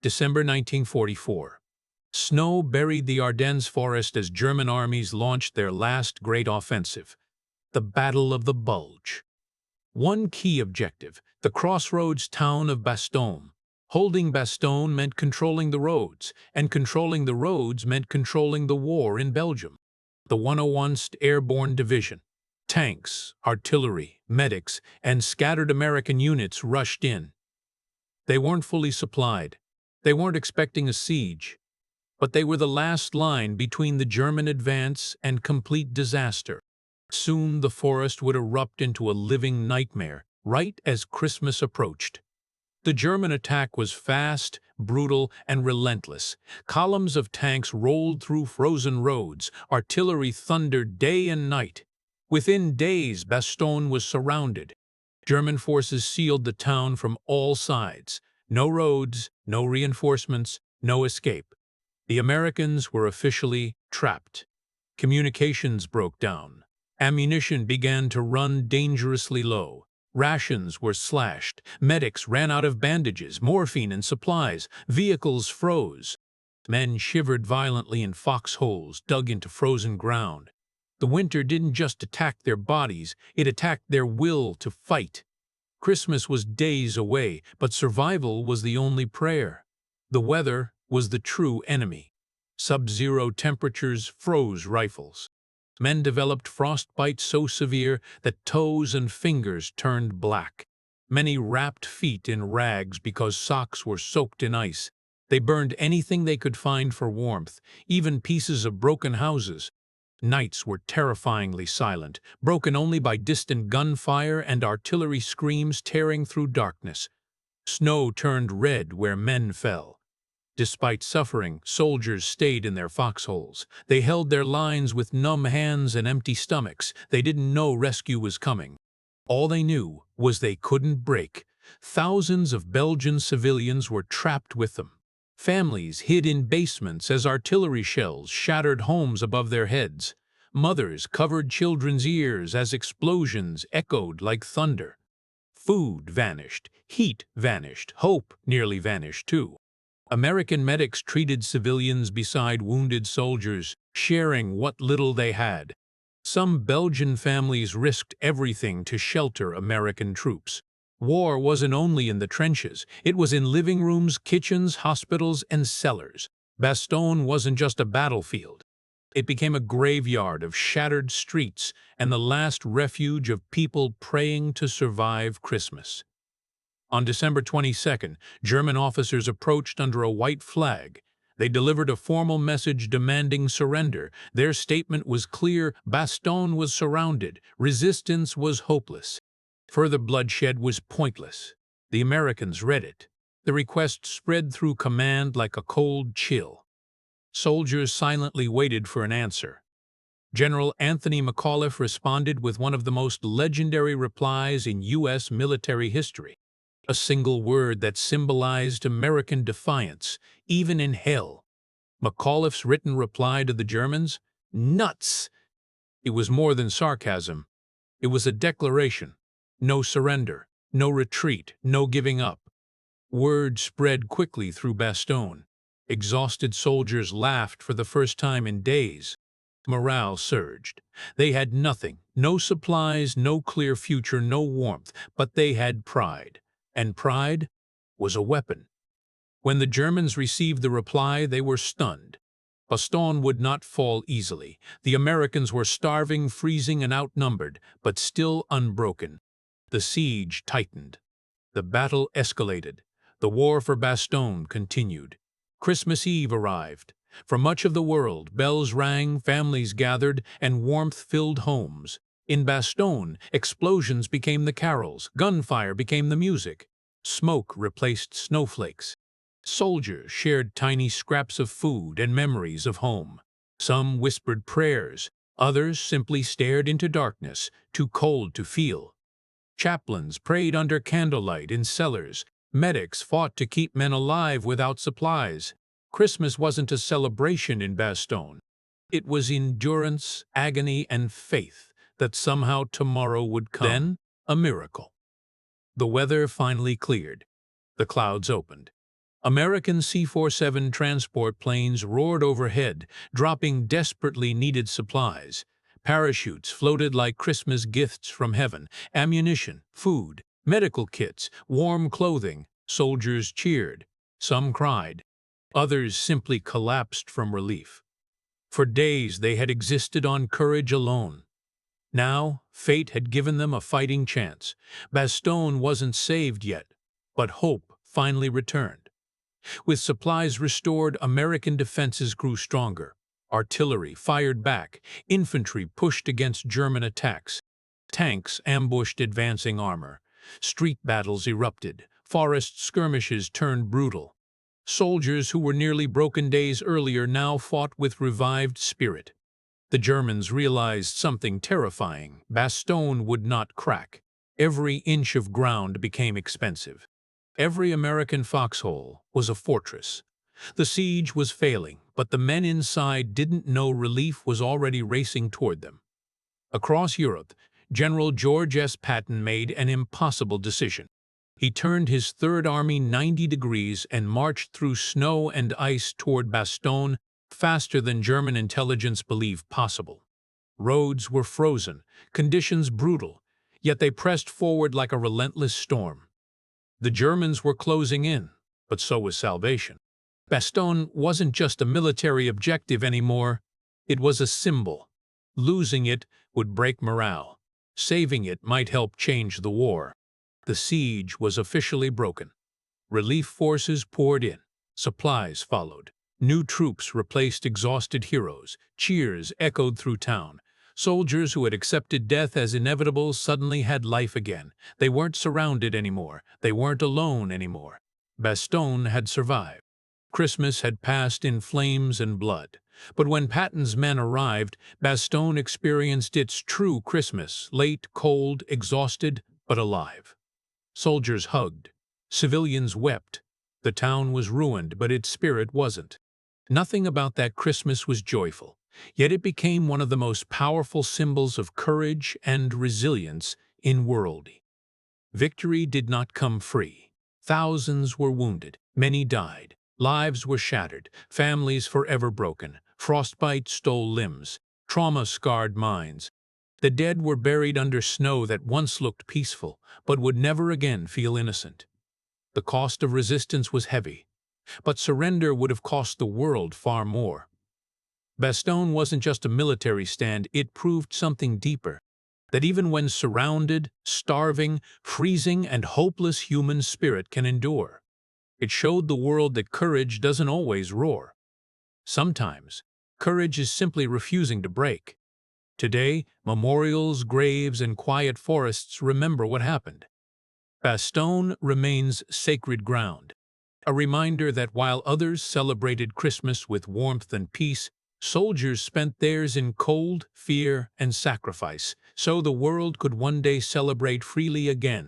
December 1944. Snow buried the Ardennes forest as German armies launched their last great offensive, the Battle of the Bulge. One key objective, the crossroads town of Bastogne. Holding Bastogne meant controlling the roads, and controlling the roads meant controlling the war in Belgium. The 101st Airborne Division. Tanks, artillery, medics, and scattered American units rushed in. They weren't fully supplied. They weren't expecting a siege. But they were the last line between the German advance and complete disaster. Soon the forest would erupt into a living nightmare, right as Christmas approached. The German attack was fast, brutal, and relentless. Columns of tanks rolled through frozen roads. Artillery thundered day and night. Within days, Bastogne was surrounded. German forces sealed the town from all sides. No roads, no reinforcements, no escape. The Americans were officially trapped. Communications broke down. Ammunition began to run dangerously low. Rations were slashed. Medics ran out of bandages, morphine, and supplies. Vehicles froze. Men shivered violently in foxholes dug into frozen ground. The winter didn't just attack their bodies, it attacked their will to fight. Christmas was days away, but survival was the only prayer. The weather was the true enemy. Sub-zero temperatures froze rifles. Men developed frostbite so severe that toes and fingers turned black. Many wrapped feet in rags because socks were soaked in ice. They burned anything they could find for warmth, even pieces of broken houses. Nights were terrifyingly silent, broken only by distant gunfire and artillery screams tearing through darkness. Snow turned red where men fell. Despite suffering, soldiers stayed in their foxholes. They held their lines with numb hands and empty stomachs. They didn't know rescue was coming. All they knew was they couldn't break. Thousands of Belgian civilians were trapped with them. Families hid in basements as artillery shells shattered homes above their heads. Mothers covered children's ears as explosions echoed like thunder. Food vanished, heat vanished, hope nearly vanished too. American medics treated civilians beside wounded soldiers, sharing what little they had. Some Belgian families risked everything to shelter American troops. War wasn't only in the trenches, it was in living rooms, kitchens, hospitals, and cellars. Bastogne wasn't just a battlefield. It became a graveyard of shattered streets and the last refuge of people praying to survive Christmas. On December 22nd, German officers approached under a white flag. They delivered a formal message demanding surrender. Their statement was clear: Bastogne was surrounded. Resistance was hopeless. Further bloodshed was pointless. The Americans read it. The request spread through command like a cold chill. Soldiers silently waited for an answer. General Anthony McAuliffe responded with one of the most legendary replies in U.S. military history. A single word that symbolized American defiance, even in hell. McAuliffe's written reply to the Germans? Nuts! It was more than sarcasm. It was a declaration. No surrender, no retreat, no giving up. Word spread quickly through Bastogne. Exhausted soldiers laughed for the first time in days. Morale surged. They had nothing, no supplies, no clear future, no warmth, but they had pride. And pride was a weapon. When the Germans received the reply, they were stunned. Bastogne would not fall easily. The Americans were starving, freezing, and outnumbered, but still unbroken. The siege tightened. The battle escalated. The war for Bastogne continued. Christmas Eve arrived. For much of the world, bells rang, families gathered, and warmth filled homes. In Bastogne, explosions became the carols, gunfire became the music. Smoke replaced snowflakes. Soldiers shared tiny scraps of food and memories of home. Some whispered prayers, others simply stared into darkness, too cold to feel. Chaplains prayed under candlelight in cellars. Medics fought to keep men alive without supplies. Christmas wasn't a celebration in Bastogne. It was endurance, agony, and faith that somehow tomorrow would come. Then, a miracle. The weather finally cleared. The clouds opened. American C-47 transport planes roared overhead, dropping desperately needed supplies. Parachutes floated like Christmas gifts from heaven, ammunition, food, medical kits, warm clothing. Soldiers cheered. Some cried. Others simply collapsed from relief. For days they had existed on courage alone. Now, fate had given them a fighting chance. Bastogne wasn't saved yet, but hope finally returned. With supplies restored, American defenses grew stronger. Artillery fired back, infantry pushed against German attacks, tanks ambushed advancing armor, street battles erupted, forest skirmishes turned brutal. Soldiers who were nearly broken days earlier now fought with revived spirit. The Germans realized something terrifying. Bastogne would not crack. Every inch of ground became expensive. Every American foxhole was a fortress. The siege was failing, but the men inside didn't know relief was already racing toward them. Across Europe, General George S. Patton made an impossible decision. He turned his Third Army 90 degrees and marched through snow and ice toward Bastogne faster than German intelligence believed possible. Roads were frozen, conditions brutal, yet they pressed forward like a relentless storm. The Germans were closing in, but so was salvation. Bastogne wasn't just a military objective anymore, it was a symbol. Losing it would break morale. Saving it might help change the war. The siege was officially broken. Relief forces poured in. Supplies followed. New troops replaced exhausted heroes. Cheers echoed through town. Soldiers who had accepted death as inevitable suddenly had life again. They weren't surrounded anymore. They weren't alone anymore. Bastogne had survived. Christmas had passed in flames and blood. But when Patton's men arrived, Bastogne experienced its true Christmas, late, cold, exhausted, but alive. Soldiers hugged. Civilians wept. The town was ruined, but its spirit wasn't. Nothing about that Christmas was joyful, yet it became one of the most powerful symbols of courage and resilience in world. Victory did not come free. Thousands were wounded, many died, lives were shattered, families forever broken, frostbite stole limbs, trauma scarred minds. The dead were buried under snow that once looked peaceful, but would never again feel innocent. The cost of resistance was heavy, but surrender would have cost the world far more. Bastogne wasn't just a military stand, it proved something deeper. That even when surrounded, starving, freezing, and hopeless, human spirit can endure. It showed the world that courage doesn't always roar. Sometimes, courage is simply refusing to break. Today, memorials, graves, and quiet forests remember what happened. Bastogne remains sacred ground, a reminder that while others celebrated Christmas with warmth and peace, soldiers spent theirs in cold, fear, and sacrifice, so the world could one day celebrate freely again.